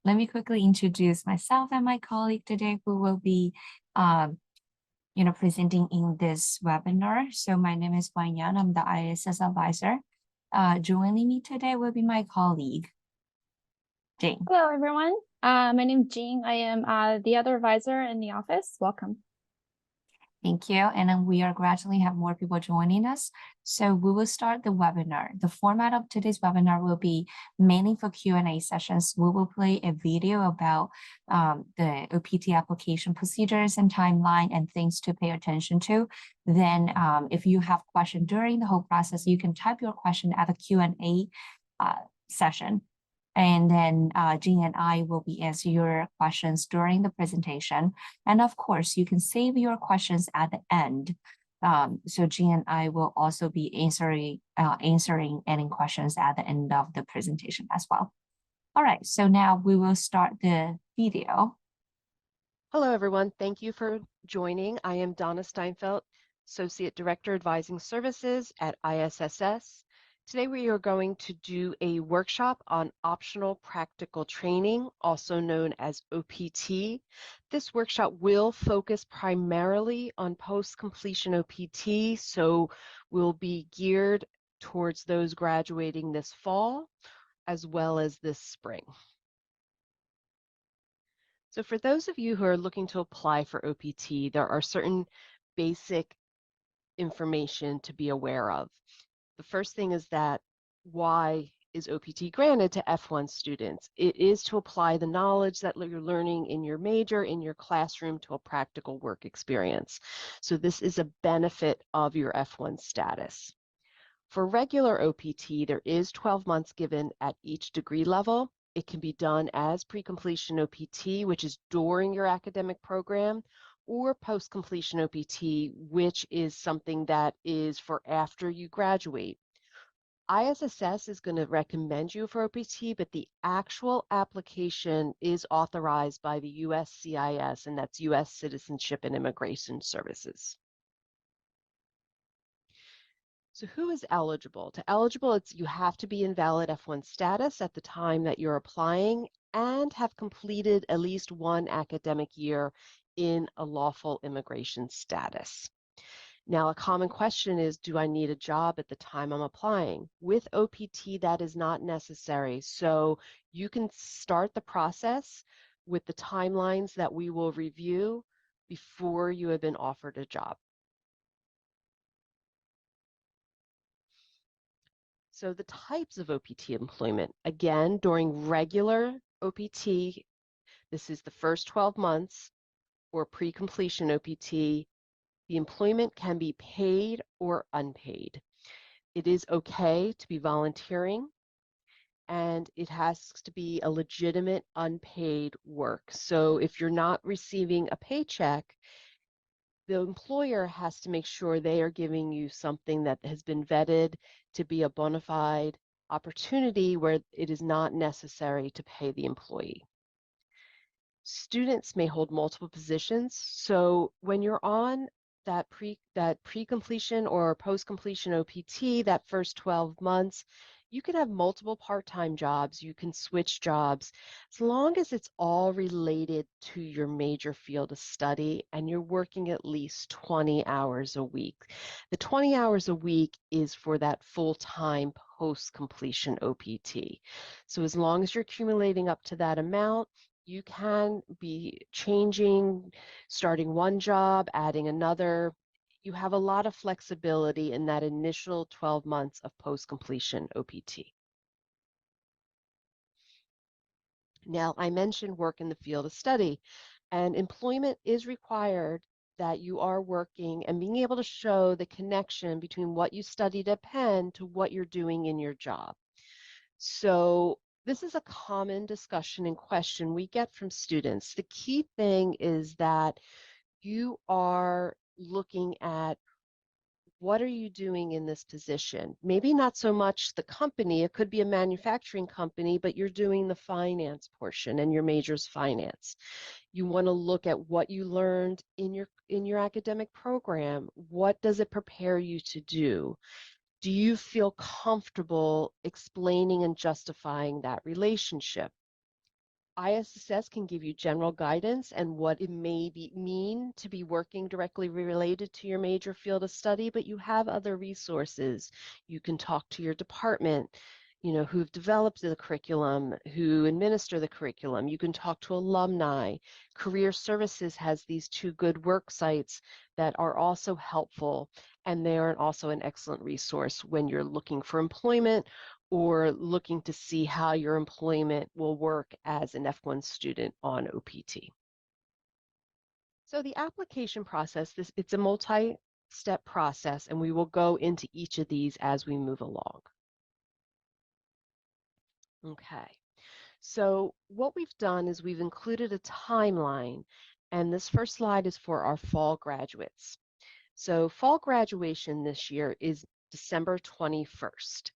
let me quickly introduce myself and my colleague today who will be um, presenting in this webinar. So my name is Guan Yan. I'm the ISSS advisor. Joining me today will be my colleague, Jane. Hello, everyone. My name is Jean. I am the other advisor in the office. Welcome. Thank you. And then we are gradually have more people joining us. So we will start the webinar. The format of today's webinar will be mainly for Q&A sessions. We will play a video about the OPT application procedures and timeline and things to pay attention to. Then if you have questions during the whole process, you can type your question at the Q&A session. And then Jean and I will be answering your questions during the presentation. And of course, you can save your questions at the end. So Jean and I will also be answering any questions at the end of the presentation as well. All right, so now we will start the video. Hello, everyone. Thank you for joining. I am Donna Steinfeld, Associate Director Advising Services at ISSS. Today we are going to do a workshop on optional practical training, also known as OPT. This workshop will focus primarily on post-completion OPT, so will be geared towards those graduating this fall as well as this spring. So for those of you who are looking to apply for OPT, there are certain basic information to be aware of. The first thing is that why is OPT granted to F1 students? It is to apply the knowledge that you're learning in your major, in your classroom, to a practical work experience. So this is a benefit of your F1 status. For regular OPT, there is 12 months given at each degree level. It can be done as pre-completion OPT, which is during your academic program, or post-completion OPT, which is something that is for after you graduate. ISSS is going to recommend you for OPT, but the actual application is authorized by the USCIS, and that's U.S. Citizenship and Immigration Services. So who is eligible? To eligible, you have to be in valid F1 status at the time that you're applying and have completed at least one academic year in a lawful immigration status. Now, a common question is, do I need a job at the time I'm applying? With OPT, that is not necessary. So you can start the process with the timelines that we will review before you have been offered a job. So the types of OPT employment, again, during regular OPT, this is the first 12 months, or pre-completion OPT, the employment can be paid or unpaid. It is okay to be volunteering, and it has to be a legitimate unpaid work. So if you're not receiving a paycheck, the employer has to make sure they are giving you something that has been vetted to be a bona fide opportunity where it is not necessary to pay the employee. Students may hold multiple positions. So when you're on that pre-completion or post-completion OPT, that first 12 months, you can have multiple part-time jobs. You can switch jobs as long as it's all related to your major field of study and you're working at least 20 hours a week. The 20 hours a week is for that full-time post-completion OPT. So as long as you're accumulating up to that amount, you can be changing, starting one job, adding another. You have a lot of flexibility in that initial 12 months of post-completion OPT. Now, I mentioned work in the field of study, and employment is required that you are working and being able to show the connection between what you studied at Penn to what you're doing in your job. So this is a common discussion and question we get from students. The key thing is that you are looking at what are you doing in this position? Maybe not so much the company, it could be a manufacturing company, but you're doing the finance portion and your major's finance. You want to look at what you learned in your academic program. What does it prepare you to do? Do you feel comfortable explaining and justifying that relationship? ISSS can give you general guidance and what it mean to be working directly related to your major field of study, but you have other resources. You can talk to your department, who've developed the curriculum, who administer the curriculum. You can talk to alumni. Career Services has these 2 good work sites that are also helpful, and they are also an excellent resource when you're looking for employment or looking to see how your employment will work as an F1 student on OPT. So the application process, it's a multi-step process, and we will go into each of these as we move along. Okay, so what we've done is we've included a timeline, and this first slide is for our fall graduates. So fall graduation this year is December 21st.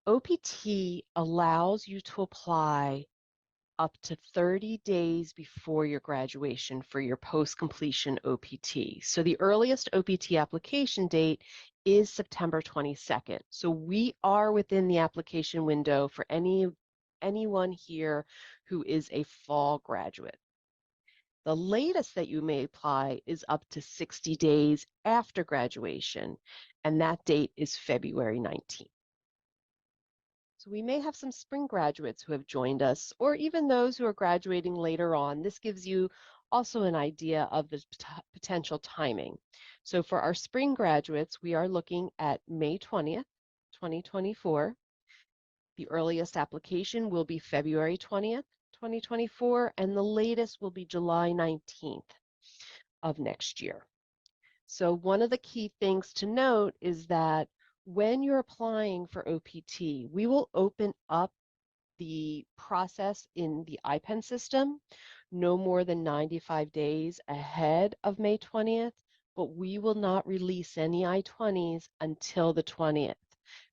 OPT allows you to apply up to 30 days before your graduation for your post-completion OPT. So the earliest OPT application date is September 22nd. So we are within the application window for anyone here who is a fall graduate. The latest that you may apply is up to 60 days after graduation, and that date is February 19th. So we may have some spring graduates who have joined us, or even those who are graduating later on. This gives you also an idea of the potential timing. So for our spring graduates, we are looking at May 20th, 2024. The earliest application will be February 20th, 2024, and the latest will be July 19th of next year. So one of the key things to note is that when you're applying for OPT, we will open up the process in the IPEN system no more than 95 days ahead of May 20th, but we will not release any I-20s until the 20th.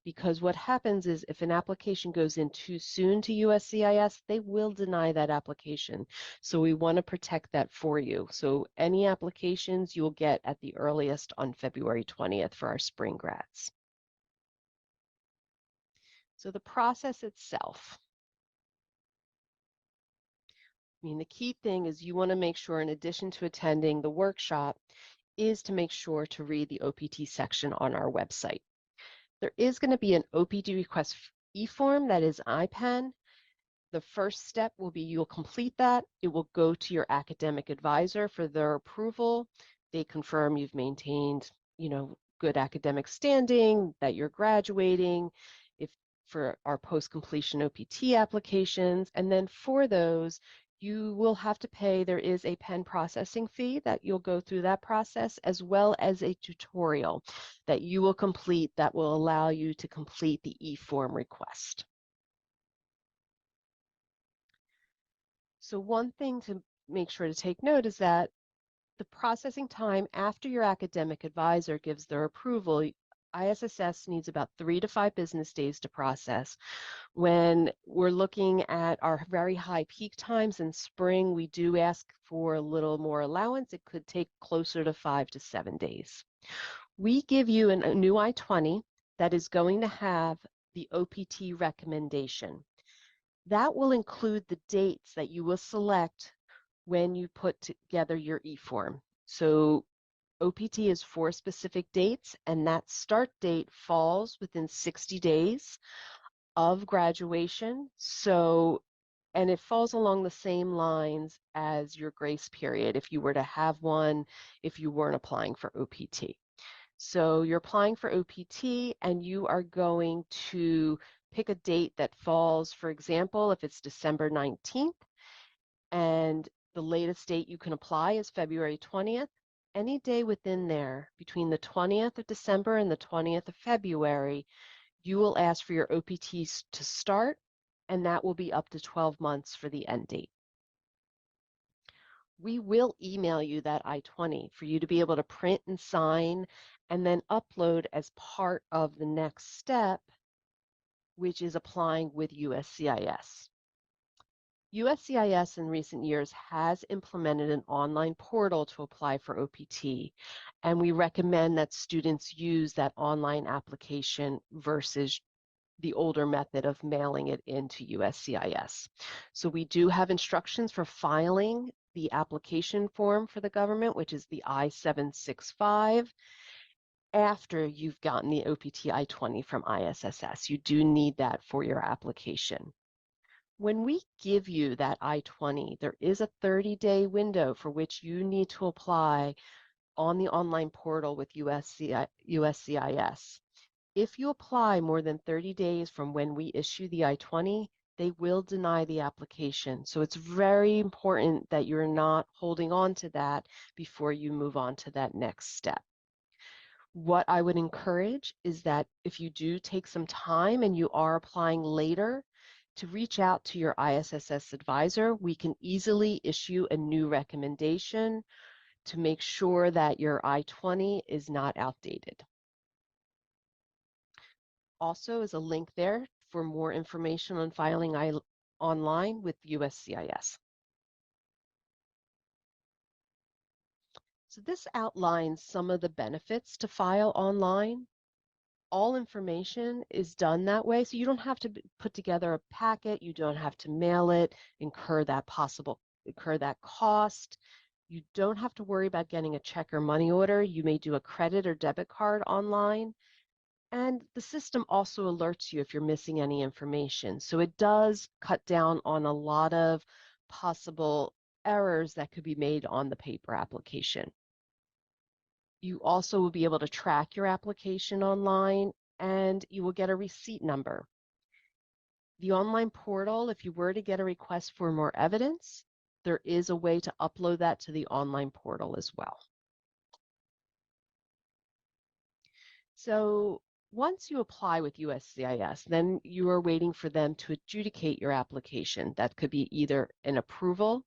Because what happens is if an application goes in too soon to USCIS, they will deny that application. So we want to protect that for you. So any applications you will get at the earliest on February 20th for our spring grads. So the process itself. I mean, the key thing is you want to make sure, in addition to attending the workshop, is to make sure to read the OPT section on our website. There is going to be an OPT request e-form that is IPEN. The first step will be you'll complete that. It will go to your academic advisor for their approval. They confirm you've maintained, good academic standing, that you're graduating, if for our post-completion OPT applications. And then for those, you will have to pay, there is a pen processing fee that you'll go through that process, as well as a tutorial that you will complete that will allow you to complete the e-form request. So one thing to make sure to take note is that the processing time after your academic advisor gives their approval, ISSS needs about 3 to 5 business days to process. When we're looking at our very high peak times in spring, we do ask for a little more allowance. It could take closer to 5 to 7 days. We give you a new I-20 that is going to have the OPT recommendation. That will include the dates that you will select when you put together your e-form. So OPT is 4 specific dates, and that start date falls within 60 days of graduation. So, and it falls along the same lines as your grace period if you were to have one, if you weren't applying for OPT. So you're applying for OPT and you are going to pick a date that falls, for example, if it's December 19th, and the latest date you can apply is February 20th. Any day within there, between the 20th of December and the 20th of February, you will ask for your OPTs to start, and that will be up to 12 months for the end date. We will email you that I-20 for you to be able to print and sign and then upload as part of the next step, which is applying with USCIS. USCIS in recent years has implemented an online portal to apply for OPT, and we recommend that students use that online application versus the older method of mailing it into USCIS. So we do have instructions for filing the application form for the government, which is the I-765, after you've gotten the OPT I-20 from ISSS. You do need that for your application. When we give you that I-20, there is a 30-day window for which you need to apply on the online portal with USCIS. If you apply more than 30 days from when we issue the I-20, they will deny the application. So it's very important that you're not holding on to that before you move on to that next step. What I would encourage is that if you do take some time and you are applying later, to reach out to your ISSS advisor. We can easily issue a new recommendation to make sure that your I-20 is not outdated. Also is a link there for more information on filing online with USCIS. So this outlines some of the benefits to file online. All information is done that way, so you don't have to put together a packet, you don't have to mail it, incur that cost. You don't have to worry about getting a check or money order. You may do a credit or debit card online. And the system also alerts you if you're missing any information. So it does cut down on a lot of possible errors that could be made on the paper application. You also will be able to track your application online, and you will get a receipt number. The online portal, if you were to get a request for more evidence, there is a way to upload that to the online portal as well. So once you apply with USCIS, then you are waiting for them to adjudicate your application. That could be either an approval,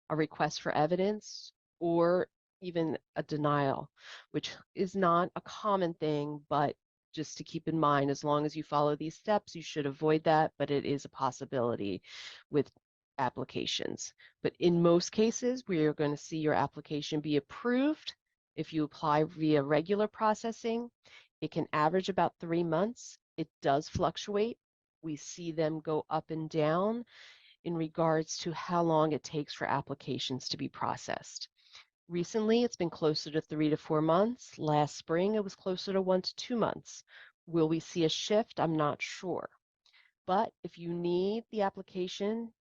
a request for evidence, or even a denial, which is not a common thing, but just to keep in mind, as long as you follow these steps, you should avoid that, but it is a possibility with applications. But in most cases, we are going to see your application be approved if you apply via regular processing. It can average about 3 months. It does fluctuate. We see them go up and down in regards to how long it takes for applications to be processed. Recently, it's been closer to 3 to 4 months. Last spring, it was closer to 1 to 2 months. Will we see a shift? I'm not sure. But if you need the application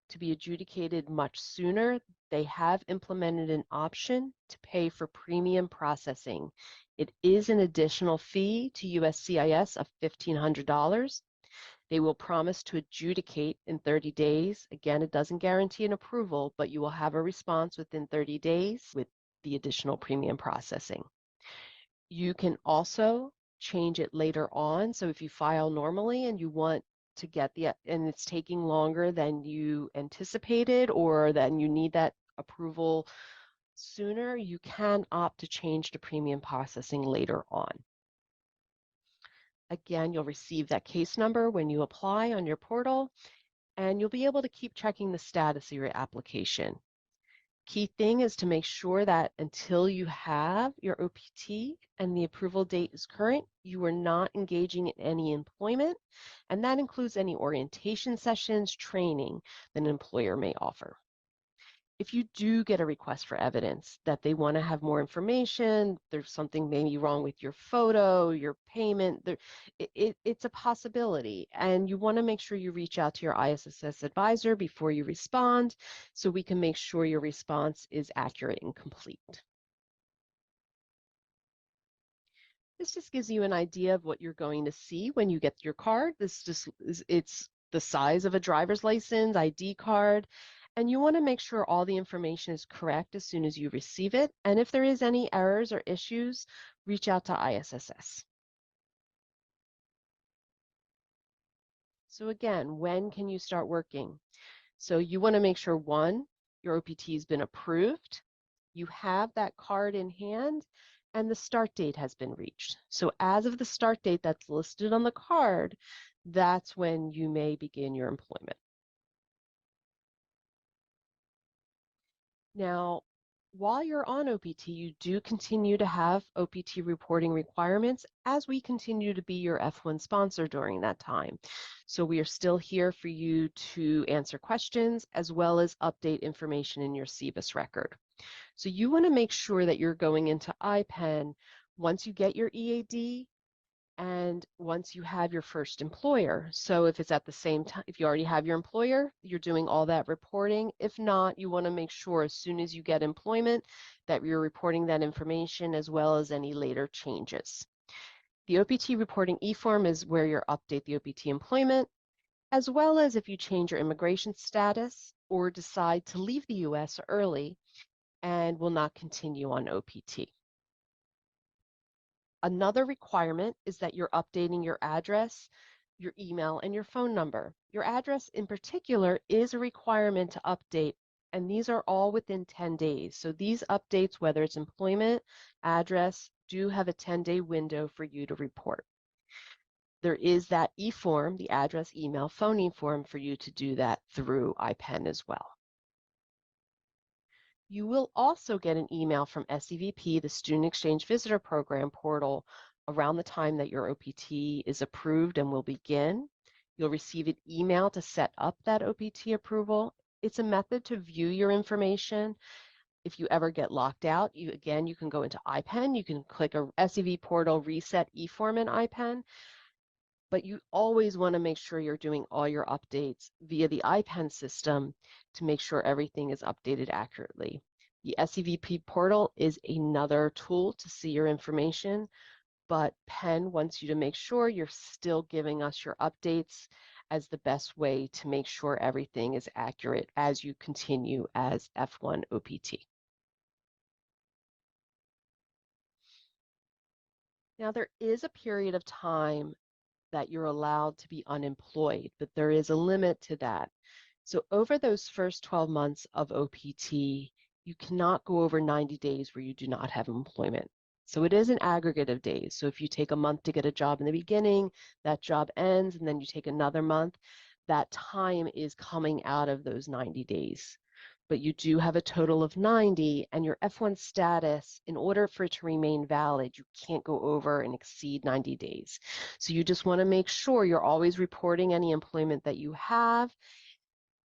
to be adjudicated much sooner, they have implemented an option to pay for premium processing. It is an additional fee to USCIS of $1,500. They will promise to adjudicate in 30 days. Again, it doesn't guarantee an approval, but you will have a response within 30 days with the additional premium processing. You can also change it later on. So if you file normally and you want to get and it's taking longer than you anticipated or then you need that approval sooner, you can opt to change to premium processing later on. Again, you'll receive that case number when you apply on your portal, and you'll be able to keep checking the status of your application. Key thing is to make sure that until you have your OPT and the approval date is current, you are not engaging in any employment, and that includes any orientation sessions, training that an employer may offer. If you do get a request for evidence that they want to have more information, there's something maybe wrong with your photo, your payment, it's a possibility. And you want to make sure you reach out to your ISSS advisor before you respond so we can make sure your response is accurate and complete. This just gives you an idea of what you're going to see when you get your card. It's the size of a driver's license, ID card, and you want to make sure all the information is correct as soon as you receive it. And if there is any errors or issues, reach out to ISSS. So again, when can you start working? So you want to make sure, one, your OPT has been approved, you have that card in hand, and the start date has been reached. So as of the start date that's listed on the card, that's when you may begin your employment. Now, while you're on OPT, you do continue to have OPT reporting requirements as we continue to be your F1 sponsor during that time. So we are still here for you to answer questions as well as update information in your CBIS record. So you want to make sure that you're going into IPEN once you get your EAD and once you have your first employer. So if it's at the same time, if you already have your employer, you're doing all that reporting. If not, you want to make sure as soon as you get employment that you're reporting that information as well as any later changes. The OPT reporting e-form is where you update the OPT employment, as well as if you change your immigration status or decide to leave the US early and will not continue on OPT. Another requirement is that you're updating your address, your email, and your phone number. Your address in particular is a requirement to update, and these are all within 10 days. So these updates, whether it's employment, address, do have a 10-day window for you to report. There is that e-form, the address, email, phone e-form for you to do that through IPEN as well. You will also get an email from SEVP, the Student Exchange Visitor Program portal, around the time that your OPT is approved and will begin. You'll receive an email to set up that OPT approval. It's a method to view your information. If you ever get locked out, you can go into IPEN. You can click a SEV portal reset eForm in IPEN, but you always want to make sure you're doing all your updates via the IPEN system to make sure everything is updated accurately. The SEVP portal is another tool to see your information, but Penn wants you to make sure you're still giving us your updates as the best way to make sure everything is accurate as you continue as F1 OPT. Now, there is a period of time that you're allowed to be unemployed, but there is a limit to that. So over those first 12 months of OPT, you cannot go over 90 days where you do not have employment. So it is an aggregate of days. So if you take a month to get a job in the beginning, that job ends, and then you take another month, that time is coming out of those 90 days. But you do have a total of 90, and your F1 status, in order for it to remain valid, you can't go over and exceed 90 days. So you just want to make sure you're always reporting any employment that you have,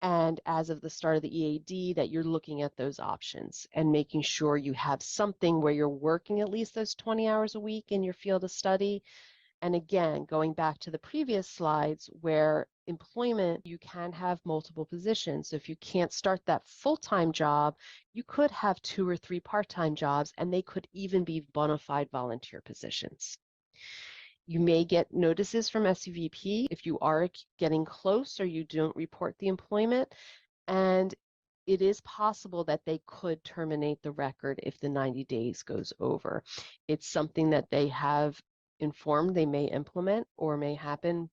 and as of the start of the EAD, that you're looking at those options and making sure you have something where you're working at least those 20 hours a week in your field of study. And again, going back to the previous slides where employment, you can have multiple positions. So if you can't start that full-time job, you could have 2 or 3 part-time jobs, and they could even be bona fide volunteer positions. You may get notices from SUVP if you are getting close or you don't report the employment, and it is possible that they could terminate the record if the 90 days goes over. It's something that they have informed they may implement or may happen,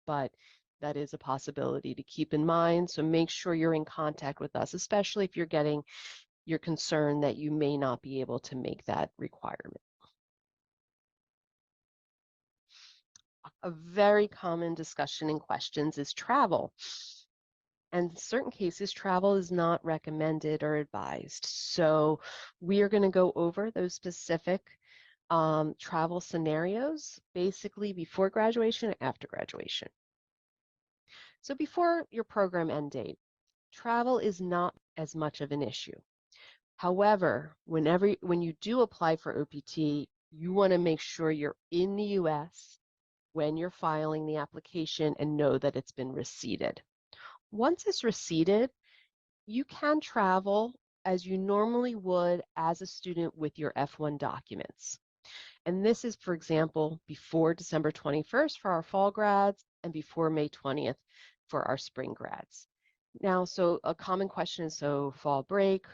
but that is a possibility to keep in mind. So make sure you're in contact with us, especially if you're concerned that you may not be able to make that requirement. A very common discussion in questions is travel. And in certain cases, travel is not recommended or advised. So we are going to go over those specific travel scenarios, basically before graduation and after graduation. So before your program end date, travel is not as much of an issue. However, when you do apply for OPT, you want to make sure you're in the US when you're filing the application and know that it's been receipted. Once it's receipted, you can travel as you normally would as a student with your F1 documents. And this is, for example, before December 21st for our fall grads and before May 20th for our spring grads. Now, so a common question is, so fall break,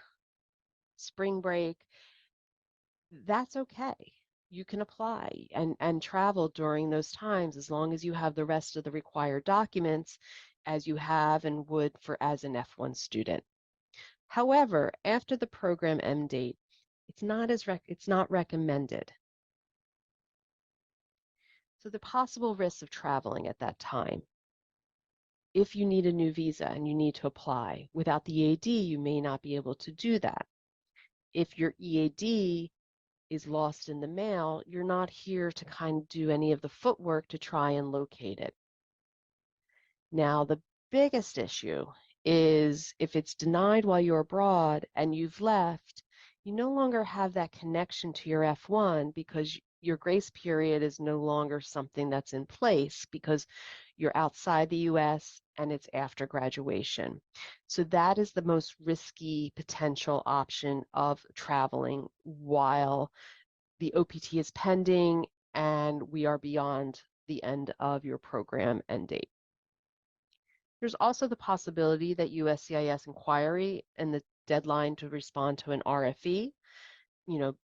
spring break, that's okay. You can apply and travel during those times as long as you have the rest of the required documents as you have and would for as an F1 student. However, after the program end date, it's not recommended. So the possible risks of traveling at that time. If you need a new visa and you need to apply, without the EAD, you may not be able to do that. if your EAD is lost in the mail, you're not here to kind of do any of the footwork to try and locate it. Now, the biggest issue is if it's denied while you're abroad and you've left, you no longer have that connection to your F1 because your grace period is no longer something that's in place because you're outside the US and it's after graduation. So that is the most risky potential option of traveling while the OPT is pending and we are beyond the end of your program end date. There's also the possibility that USCIS inquiry and the deadline to respond to an RFE,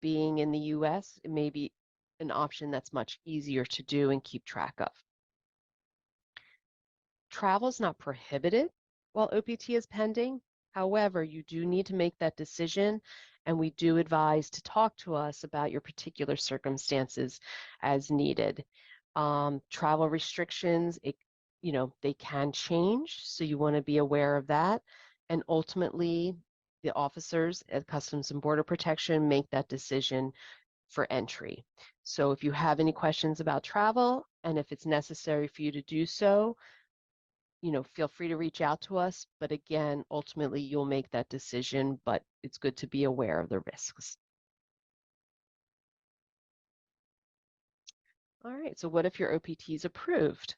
being in the US, it may be an option that's much easier to do and keep track of. Travel is not prohibited while OPT is pending. However, you do need to make that decision, and we do advise to talk to us about your particular circumstances as needed. Travel restrictions, they can change, so you want to be aware of that. And ultimately, the officers at Customs and Border Protection make that decision for entry. So if you have any questions about travel, and if it's necessary for you to do so, feel free to reach out to us. But again, ultimately, you'll make that decision, but it's good to be aware of the risks. All right, so what if your OPT is approved?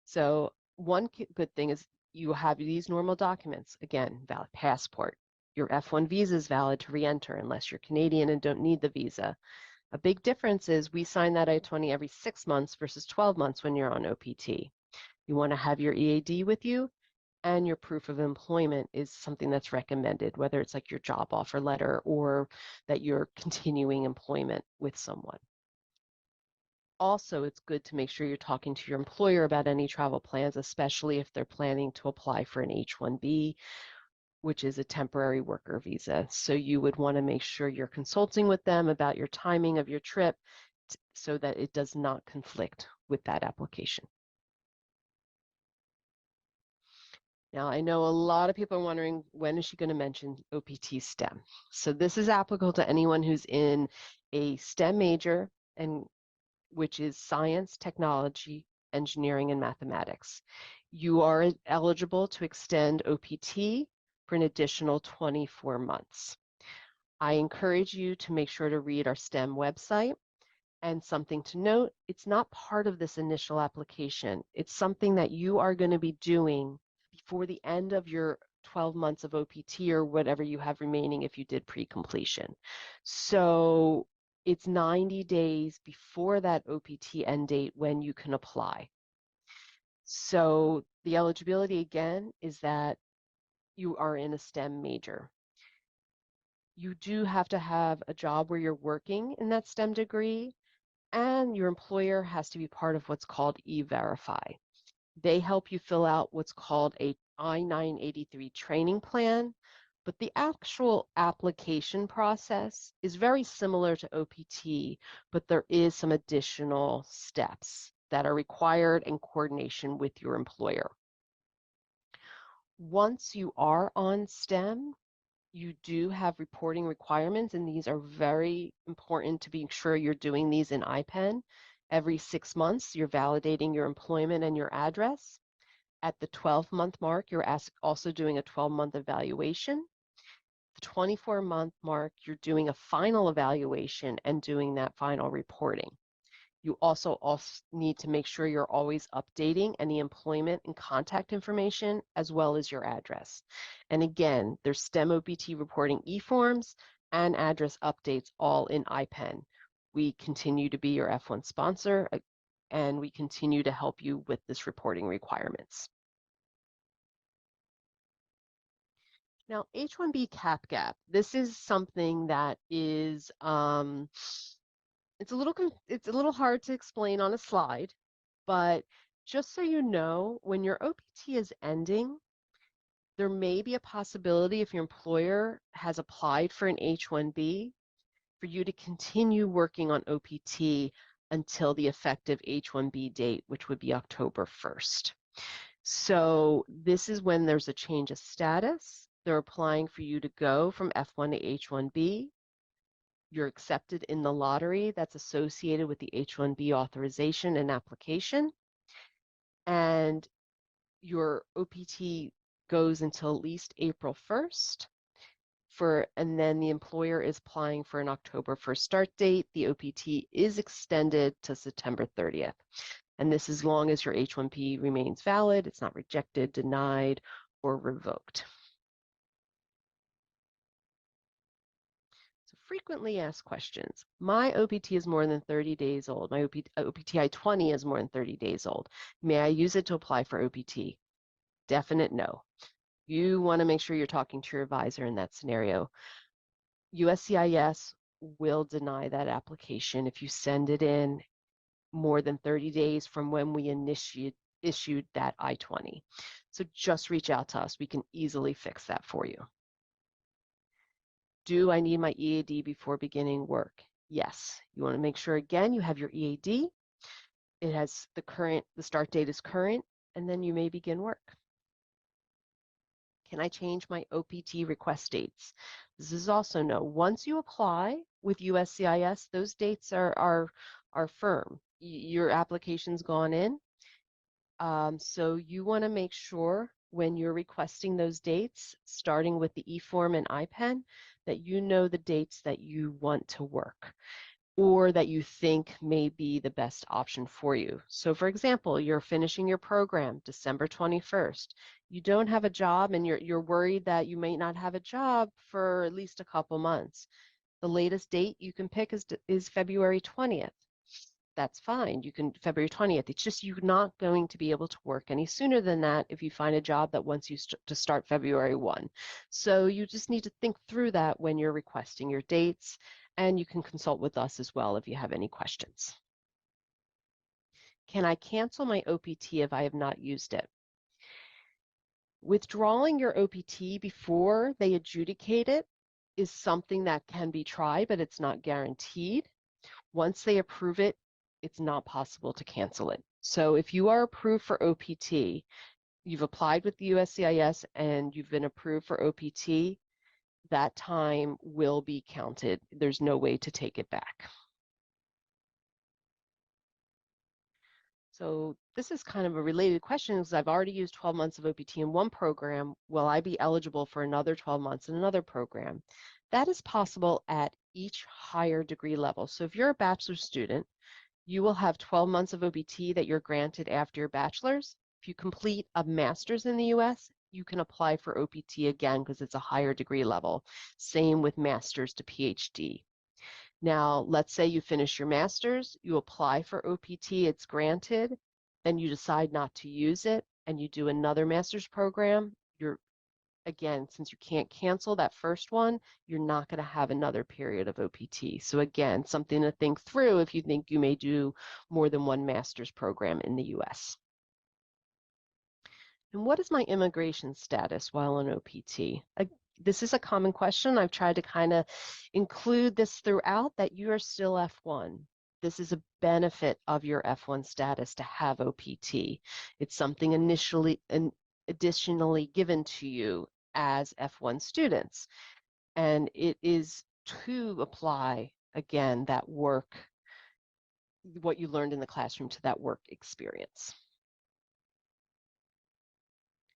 So one good thing is you have these normal documents. Again, valid passport. Your F1 visa is valid to re-enter unless you're Canadian and don't need the visa. A big difference is we sign that I-20 every 6 months versus 12 months when you're on OPT. You want to have your EAD with you, and your proof of employment is something that's recommended, whether it's like your job offer letter or that you're continuing employment with someone. Also, it's good to make sure you're talking to your employer about any travel plans, especially if they're planning to apply for an H-1B, which is a temporary worker visa. So you would want to make sure you're consulting with them about your timing of your trip so that it does not conflict with that application. Now, I know a lot of people are wondering, when is she going to mention OPT STEM? So this is applicable to anyone who's in a STEM major, and which is science, technology, engineering, and mathematics. You are eligible to extend OPT for an additional 24 months. I encourage you to make sure to read our STEM website. And something to note, it's not part of this initial application. It's something that you are going to be doing before the end of your 12 months of OPT or whatever you have remaining if you did pre-completion. So it's 90 days before that OPT end date when you can apply. So the eligibility again is that you are in a STEM major. You do have to have a job where you're working in that STEM degree, and your employer has to be part of what's called E-Verify. They help you fill out what's called a I-983 training plan, but the actual application process is very similar to OPT, but there is some additional steps that are required in coordination with your employer. Once you are on STEM, you do have reporting requirements, and these are very important to be sure you're doing these in IPEN. Every 6 months, you're validating your employment and your address. At the 12-month mark, you're also doing a 12-month evaluation. The 24-month mark, you're doing a final evaluation and doing that final reporting. You also need to make sure you're always updating any employment and contact information as well as your address. And again, there's STEM OPT reporting e-forms and address updates all in IPEN. We continue to be your F1 sponsor, and we continue to help you with this reporting requirements. Now, H-1B cap gap, this is something that is it's a little hard to explain on a slide, but just so you know, when your OPT is ending, there may be a possibility if your employer has applied for an H-1B for you to continue working on OPT until the effective H-1B date, which would be October 1st. So this is when there's a change of status They're applying for you to go from F1 to H1B. You're accepted in the lottery that's associated with the H1B authorization and application. And your OPT goes until at least April 1st. And then the employer is applying for an October 1st start date. The OPT is extended to September 30th. And this as long as your H1B remains valid, it's not rejected, denied, or revoked. So frequently asked questions. My OPT is more than 30 days old. My OPT I-20 is more than 30 days old. May I use it to apply for OPT? Definite no. You want to make sure you're talking to your advisor in that scenario. USCIS will deny that application if you send it in more than 30 days from when we issued that I-20. So just reach out to us. We can easily fix that for you. Do I need my EAD before beginning work? Yes. You want to make sure, again, you have your EAD. It has the start date is current, and then you may begin work. Can I change my OPT request dates? This is also no. Once you apply with USCIS, those dates are firm. Your application's gone in. So you want to make sure when you're requesting those dates, starting with the eForm and IPEN, that you know the dates that you want to work or that you think may be the best option for you. So for example, you're finishing your program December 21st. You don't have a job and you're worried that you may not have a job for at least a couple months. The latest date you can pick is February 20th. That's fine. You can February 20th. It's just you're not going to be able to work any sooner than that if you find a job that wants you to start February 1. So you just need to think through that when you're requesting your dates, and you can consult with us as well if you have any questions. Can I cancel my OPT if I have not used it? Withdrawing your OPT before they adjudicate it is something that can be tried, but it's not guaranteed. Once they approve it, it's not possible to cancel it. So if you are approved for OPT, you've applied with the USCIS and you've been approved for OPT, that time will be counted. There's no way to take it back. So this is kind of a related question because I've already used 12 months of OPT in one program. Will I be eligible for another 12 months in another program? That is possible at each higher degree level. So if you're a bachelor's student, you will have 12 months of OPT that you're granted after your bachelor's. If you complete a master's in the US, you can apply for OPT again because it's a higher degree level. Same with master's to PhD. Now, let's say you finish your master's, you apply for OPT, it's granted, then you decide not to use it, and you do another master's program, again, since you can't cancel that first one, you're not going to have another period of OPT. So again, something to think through if you think you may do more than one master's program in the US. And what is my immigration status while on OPT? This is a common question. I've tried to kind of include this throughout that you are still F1. This is a benefit of your F1 status to have OPT. It's something additionally given to you as F1 students. And it is to apply, again, that work, what you learned in the classroom to that work experience.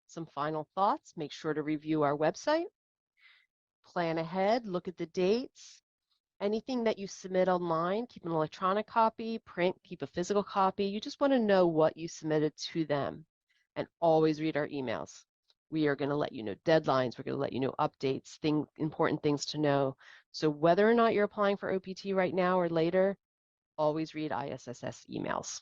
Some final thoughts, make sure to review our website, plan ahead, look at the dates. Anything that you submit online, keep an electronic copy, print, keep a physical copy. You just want to know what you submitted to them and always read our emails. We are going to let you know deadlines. We're going to let you know updates, important things to know. So whether or not you're applying for OPT right now or later, always read ISSS emails.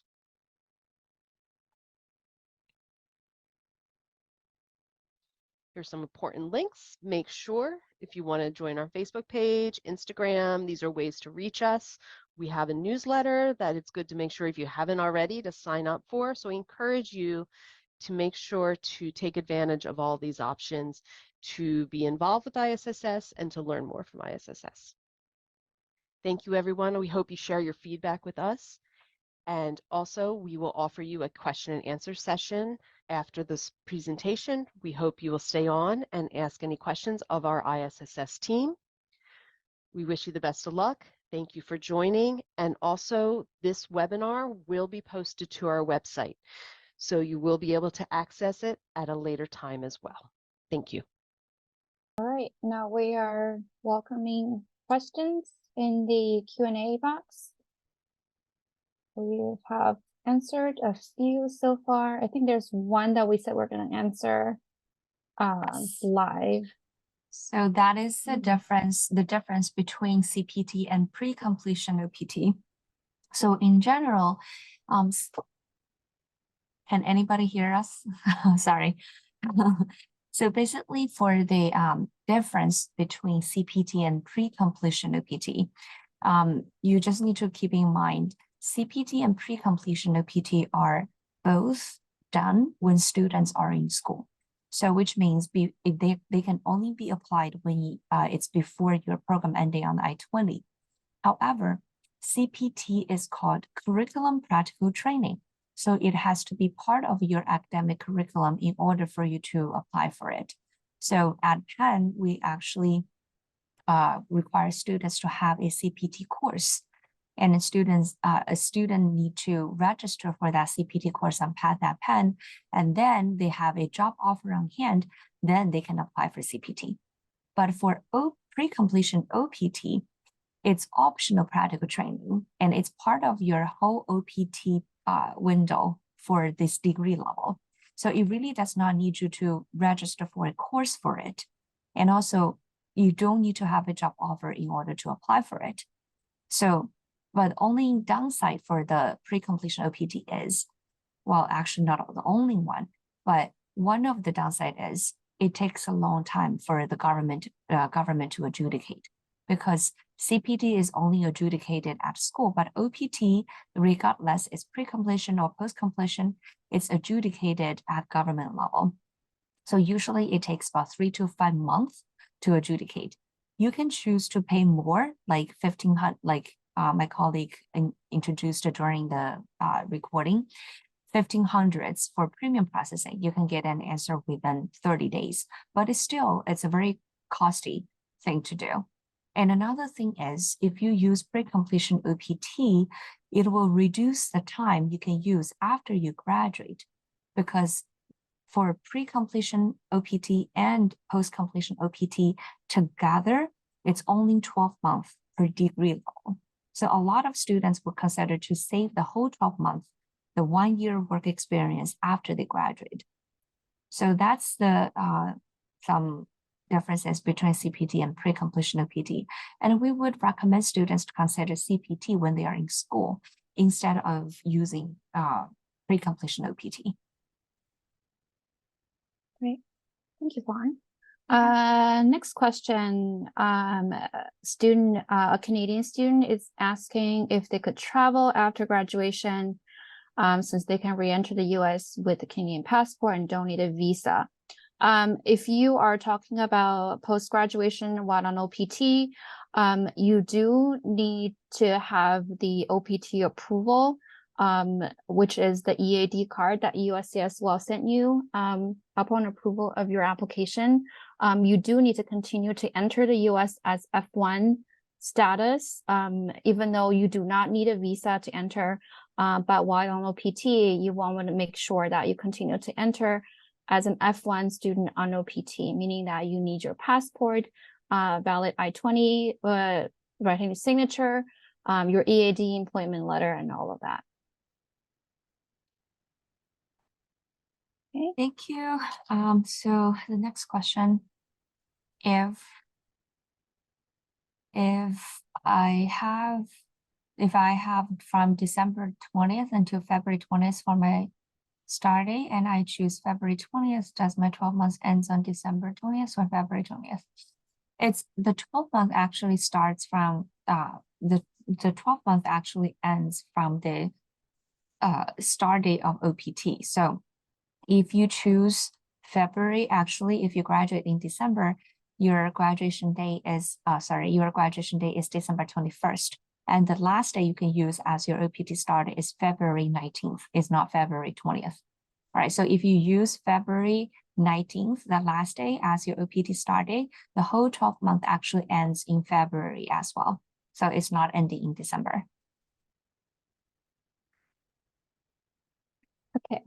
Here's some important links. Make sure if you want to join our Facebook page, Instagram, these are ways to reach us. We have a newsletter that it's good to make sure if you haven't already to sign up for. So I encourage you to make sure to take advantage of all these options to be involved with ISSS and to learn more from ISSS. Thank you, everyone. We hope you share your feedback with us. And also, we will offer you a question and answer session after this presentation. We hope you will stay on and ask any questions of our ISSS team. We wish you the best of luck. Thank you for joining. And also, this webinar will be posted to our website, so you will be able to access it at a later time as well. Thank you. All right, now we are welcoming questions in the Q&A box. We have answered a few so far. I think there's one that we said we're going to answer live. So that is the difference between CPT and pre-completion OPT. So in general, can anybody hear us? Sorry. So basically for the difference between CPT and pre-completion OPT, you just need to keep in mind CPT and pre-completion OPT are both done when students are in school. So which means they can only be applied when it's before your program ending on I-20. However, CPT is called curriculum practical training. So it has to be part of your academic curriculum in order for you to apply for it. So at Penn, we actually require students to have a CPT course. And a student need to register for that CPT course and pass that Penn, and then they have a job offer on hand, then they can apply for CPT. But for pre-completion OPT, it's optional practical training, and it's part of your whole OPT window for this degree level. So it really does not need you to register for a course for it. And also, you don't need to have a job offer in order to apply for it. So, but only downside for the pre-completion OPT is, well, actually not the only one, but one of the downside is it takes a long time for the government to adjudicate, because CPT is only adjudicated at school, but OPT, regardless it's pre-completion or post-completion, it's adjudicated at government level. So usually it takes about 3 to 5 months to adjudicate. You can choose to pay more, like $1,500, like my colleague introduced during the recording, $1,500 for premium processing. You can get an answer within 30 days, but it's a very costly thing to do. And another thing is, if you use pre-completion OPT, it will reduce the time you can use after you graduate, because for pre-completion OPT and post-completion OPT together, it's only 12 months per degree level. So a lot of students would consider to save the whole 12 months, the 1 year work experience after they graduate. So that's the some differences between CPT and pre-completion OPT. And we would recommend students to consider CPT when they are in school instead of using pre-completion OPT. Great, thank you, Fawn. Next question, a Canadian student is asking if they could travel after graduation, since they can re-enter the US with a Canadian passport and don't need a visa. If you are talking about post-graduation while on OPT, you do need to have the OPT approval, which is the EAD card that USCIS will send you upon approval of your application. You do need to continue to enter the US as F1 status, even though you do not need a visa to enter. But while on OPT, you want to make sure that you continue to enter as an F1 student on OPT, meaning that you need your passport, valid I-20, writing signature, your EAD employment letter, and all of that. Okay. Thank you. So the next question, if I have from December 20th until February 20th for my start date, and I choose February 20th, does my 12 months ends on December 20th or February 20th? It's the 12 month actually starts from the 12 month actually ends from the start date of OPT. So if you choose February, actually, if you graduate in December, your graduation day is December 21st. And the last day you can use as your OPT start is February 19th. It's not February 20th. All right, so if you use February 19th, the last day, as your OPT start date, the whole 12 month actually ends in February as well. So it's not ending in December. Okay.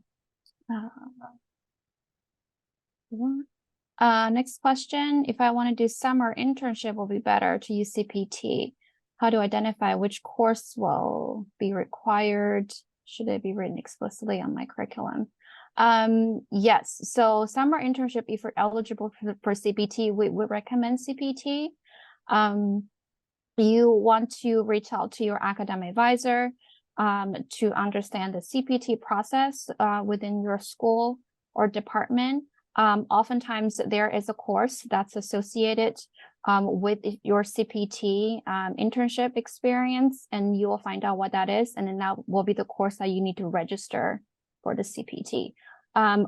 Next question. If I want to do summer internship, will be better to use CPT. How to identify which course will be required? Should it be written explicitly on my curriculum? Yes. So summer internship, if you're eligible for CPT, we recommend CPT. You want to reach out to your academic advisor to understand the CPT process within your school or department. Oftentimes there is a course that's associated with your CPT internship experience, and you will find out what that is, and then that will be the course that you need to register for the CPT.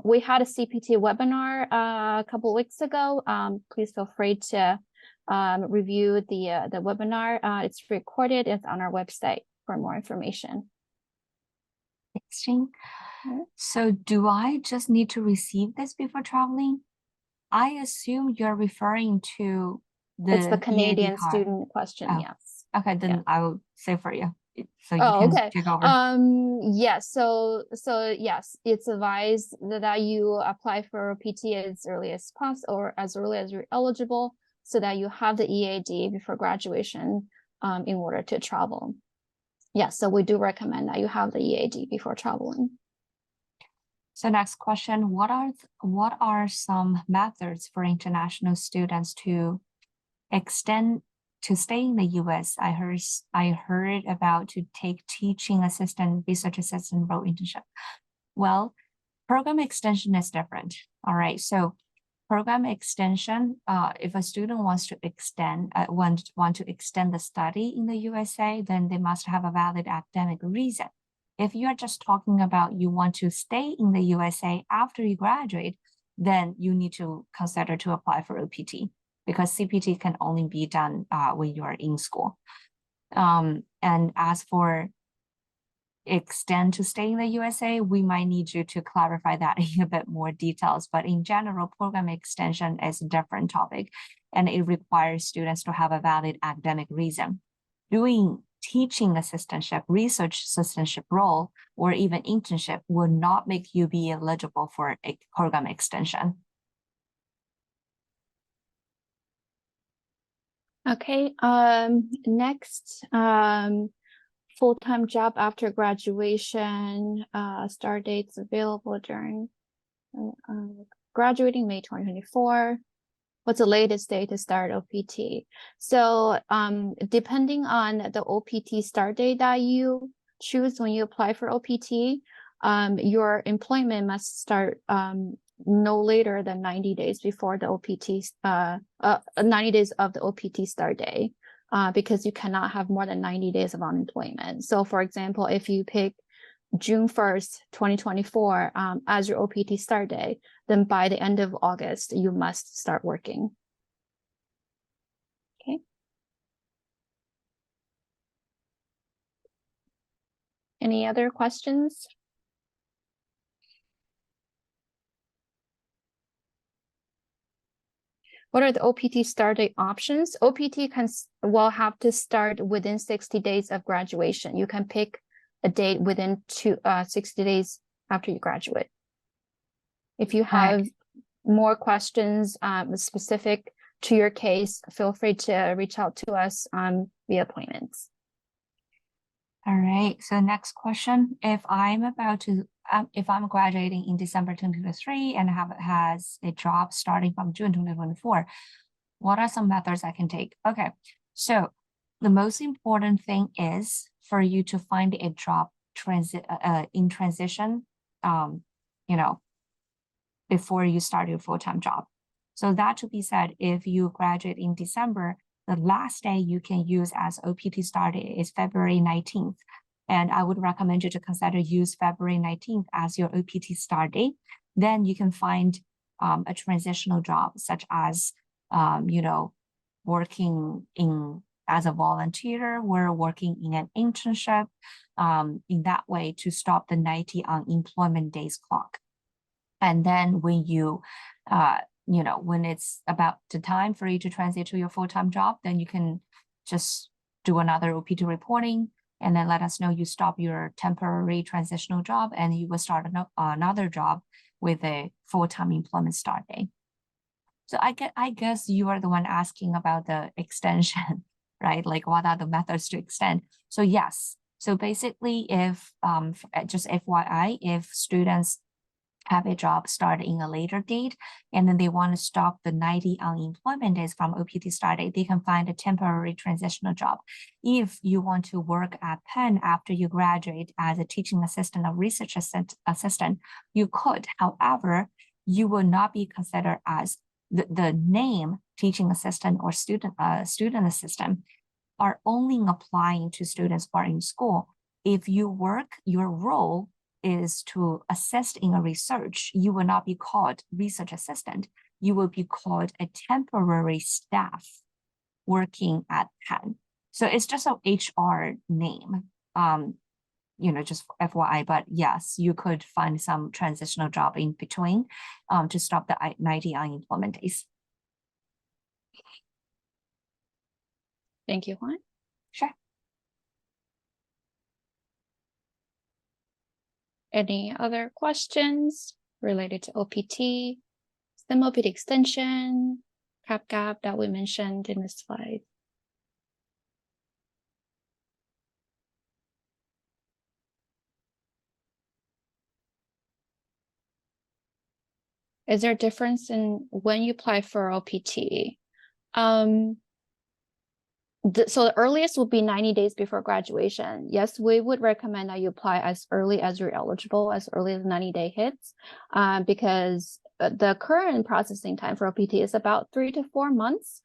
We had a CPT webinar a couple weeks ago. Please feel free to review the webinar. It's recorded. It's on our website for more information. Interesting. Yeah. So do I just need to receive this before traveling? I assume you're referring to It's the EAD Canadian card. student question. Oh, Yes. Okay, then Yeah. I will say for you, so you Oh, can okay. take over. Yes. So yes, it's advised that you apply for PT as early as possible, or as early as you're eligible, so that you have the EAD before graduation, in order to travel. Yes. So we do recommend that you have the EAD before traveling. So next question, what are some methods for international students to extend to stay in the US? I heard about to take teaching assistant, research assistant role internship. Well, program extension is different. All right, so program extension, if a student wants to extend, want to extend the study in the USA, then they must have a valid academic reason. If you are just talking about you want to stay in the USA after you graduate, then you need to consider to apply for OPT, because CPT can only be done when you are in school. And as for extend to stay in the USA, we might need you to clarify that in a bit more details. But in general, program extension is a different topic, and it requires students to have a valid academic reason. Doing teaching assistantship, research assistantship role, or even internship will not make you be eligible for a program extension. Okay. Next, full-time job after graduation, start dates available during graduating May 2024. What's the latest date to start OPT? So depending on the OPT start date that you choose when you apply for OPT, your employment must start no later than 90 days before the OPT, 90 days of the OPT start date, because you cannot have more than 90 days of unemployment. So for example, if you pick June 1st, 2024 as your OPT start date, then by the end of August, you must start working. Okay. Any other questions? What are the OPT start date options? OPT will have to start within 60 days of graduation. You can pick a date within 60 days after you graduate. If you have more questions specific to your case, feel free to reach out to us via appointments. All right, so next question. If I'm graduating in December 2023 and has a job starting from June 2024, what are some methods I can take? Okay, so the most important thing is for you to find a job in transition, before you start your full-time job. So that to be said, if you graduate in December, the last day you can use as OPT start date is February 19th. And I would recommend you to consider use February 19th as your OPT start date. Then you can find a transitional job, such as, working as a volunteer or working in an internship, in that way to stop the 90 unemployment days clock. And then when you, when it's about the time for you to transit to your full-time job, then you can just do another OPT reporting and then let us know you stop your temporary transitional job and you will start another job with a full-time employment start date. So I guess you are the one asking about the extension, right? Like what are the methods to extend? So yes. So basically if, just FYI, if students have a job start in a later date, and then they want to stop the 90 unemployment days from OPT start date, they can find a temporary transitional job. If you want to work at Penn after you graduate as a teaching assistant or research assistant, you could. However, you will not be considered as the name teaching assistant or student assistant are only applying to students who are in school. If you work, your role is to assist in a research, you will not be called research assistant. You will be called a temporary staff working at Penn. So it's just an HR name, just FYI, but yes, you could find some transitional job in between to stop the 90 unemployment days. Thank you, Juan. Sure. Any other questions related to OPT, STEM OPT extension, cap gap that we mentioned in this slide? Is there a difference in when you apply for OPT? So the earliest would be 90 days before graduation. Yes, we would recommend that you apply as early as you're eligible, as early as 90-day hits, because the current processing time for OPT is about 3 to 4 months.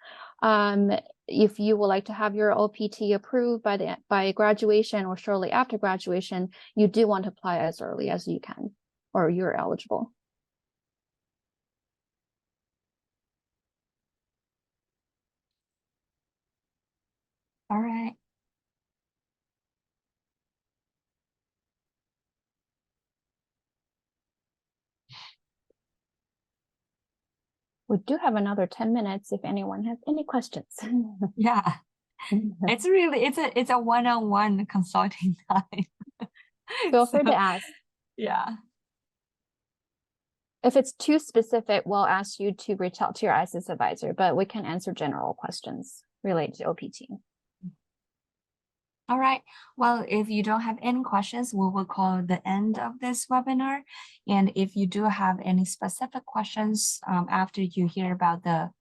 If you would like to have your OPT approved by graduation or shortly after graduation, you do want to apply as early as you can, or you're eligible. All right. We do have another 10 minutes if anyone has any questions. Yeah. It's a one-on-one consulting time. Feel free to ask. Yeah. If it's too specific, we'll ask you to reach out to your ISSS advisor, but we can answer general questions related to OPT. All right. Well, if you don't have any questions, we will call the end of this webinar. And if you do have any specific questions after you hear about the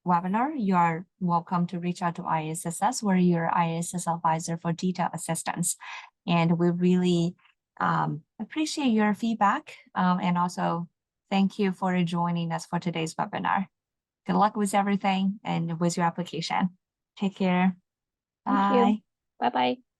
webinar, you are welcome to reach out to ISSS. We're your ISSS advisor for detailed assistance. And we really appreciate your feedback. And also thank you for joining us for today's webinar. Good luck with everything and with your application. Take care. Thank Bye. you. Bye-bye.